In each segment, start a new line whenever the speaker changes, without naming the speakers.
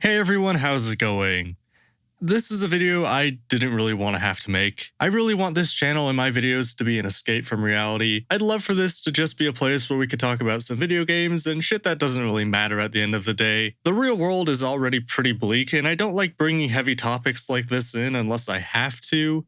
Hey everyone, how's it going? This is a video I didn't really want to have to make. I really want this channel and my videos to be an escape from reality. I'd love for this to just be a place where we could talk about some video games and shit that doesn't really matter at the end of the day. The real world is already pretty bleak, and I don't like bringing heavy topics like this in unless I have to.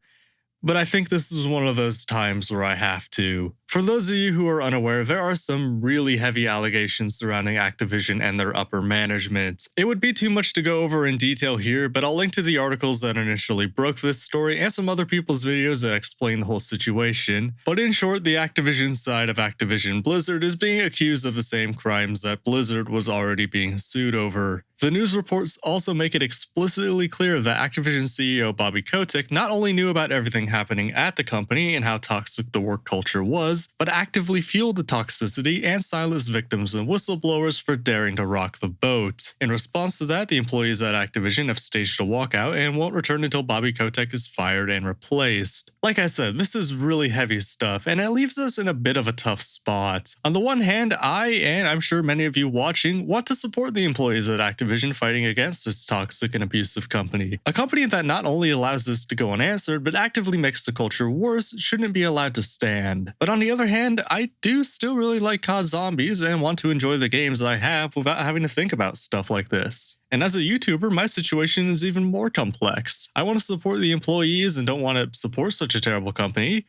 But I think this is one of those times where I have to. For those of you who are unaware, there are some really heavy allegations surrounding Activision and their upper management. It would be too much to go over in detail here, but I'll link to the articles that initially broke this story and some other people's videos that explain the whole situation. But in short, the Activision side of Activision Blizzard is being accused of the same crimes that Blizzard was already being sued over. The news reports also make it explicitly clear that Activision CEO Bobby Kotick not only knew about everything happening at the company and how toxic the work culture was, but actively fueled the toxicity and silenced victims and whistleblowers for daring to rock the boat. In response to that, the employees at Activision have staged a walkout and won't return until Bobby Kotick is fired and replaced. Like I said, this is really heavy stuff, and it leaves us in a bit of a tough spot. On the one hand, I, and I'm sure many of you watching, want to support the employees at Activision fighting against this toxic and abusive company. A company that not only allows this to go unanswered, but actively makes the culture worse shouldn't be allowed to stand. But on the other hand, I do still really like COD Zombies and want to enjoy the games I have without having to think about stuff like this. And as a YouTuber, my situation is even more complex. I want to support the employees and don't want to support such a terrible company.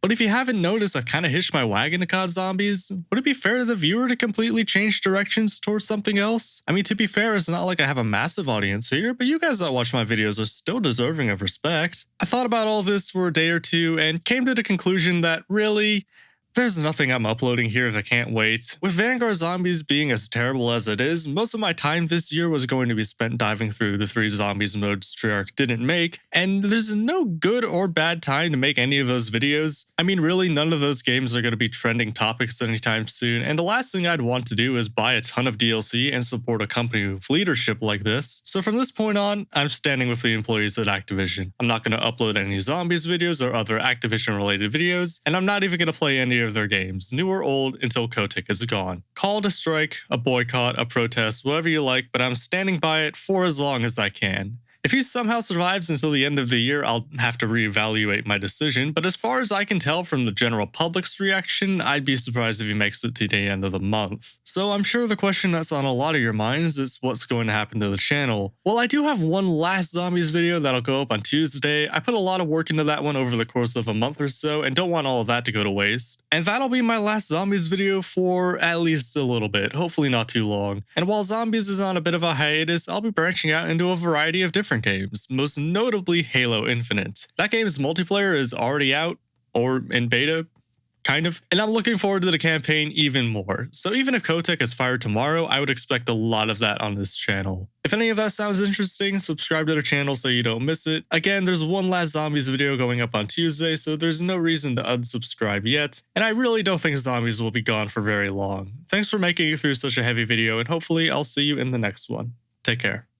But if you haven't noticed, I've kind of hitched my wagon to COD Zombies. Would it be fair to the viewer to completely change directions towards something else? I mean, to be fair, it's not like I have a massive audience here, but you guys that watch my videos are still deserving of respect. I thought about all this for a day or two and came to the conclusion that really, there's nothing I'm uploading here that can't wait. With Vanguard Zombies being as terrible as it is, most of my time this year was going to be spent diving through the 3 zombies modes Treyarch didn't make, and there's no good or bad time to make any of those videos. I mean, really, none of those games are going to be trending topics anytime soon, and the last thing I'd want to do is buy a ton of DLC and support a company with leadership like this. So from this point on, I'm standing with the employees at Activision. I'm not going to upload any Zombies videos or other Activision-related videos, and I'm not even going to play any of their games, new or old, until Kotick is gone. Call it a strike, a boycott, a protest, whatever you like, but I'm standing by it for as long as I can. If he somehow survives until the end of the year, I'll have to reevaluate my decision, but as far as I can tell from the general public's reaction, I'd be surprised if he makes it to the end of the month. So I'm sure the question that's on a lot of your minds is what's going to happen to the channel. Well, I do have one last Zombies video that'll go up on Tuesday. I put a lot of work into that one over the course of a month or so and don't want all of that to go to waste. And that'll be my last Zombies video for at least a little bit, hopefully not too long. And while Zombies is on a bit of a hiatus, I'll be branching out into a variety of different games, most notably Halo Infinite. That game's multiplayer is already out, or in beta, kind of, and I'm looking forward to the campaign even more. So even if Kotick is fired tomorrow, I would expect a lot of that on this channel. If any of that sounds interesting, subscribe to the channel so you don't miss it. Again, there's one last Zombies video going up on Tuesday, so there's no reason to unsubscribe yet, and I really don't think Zombies will be gone for very long. Thanks for making it through such a heavy video, and hopefully I'll see you in the next one. Take care.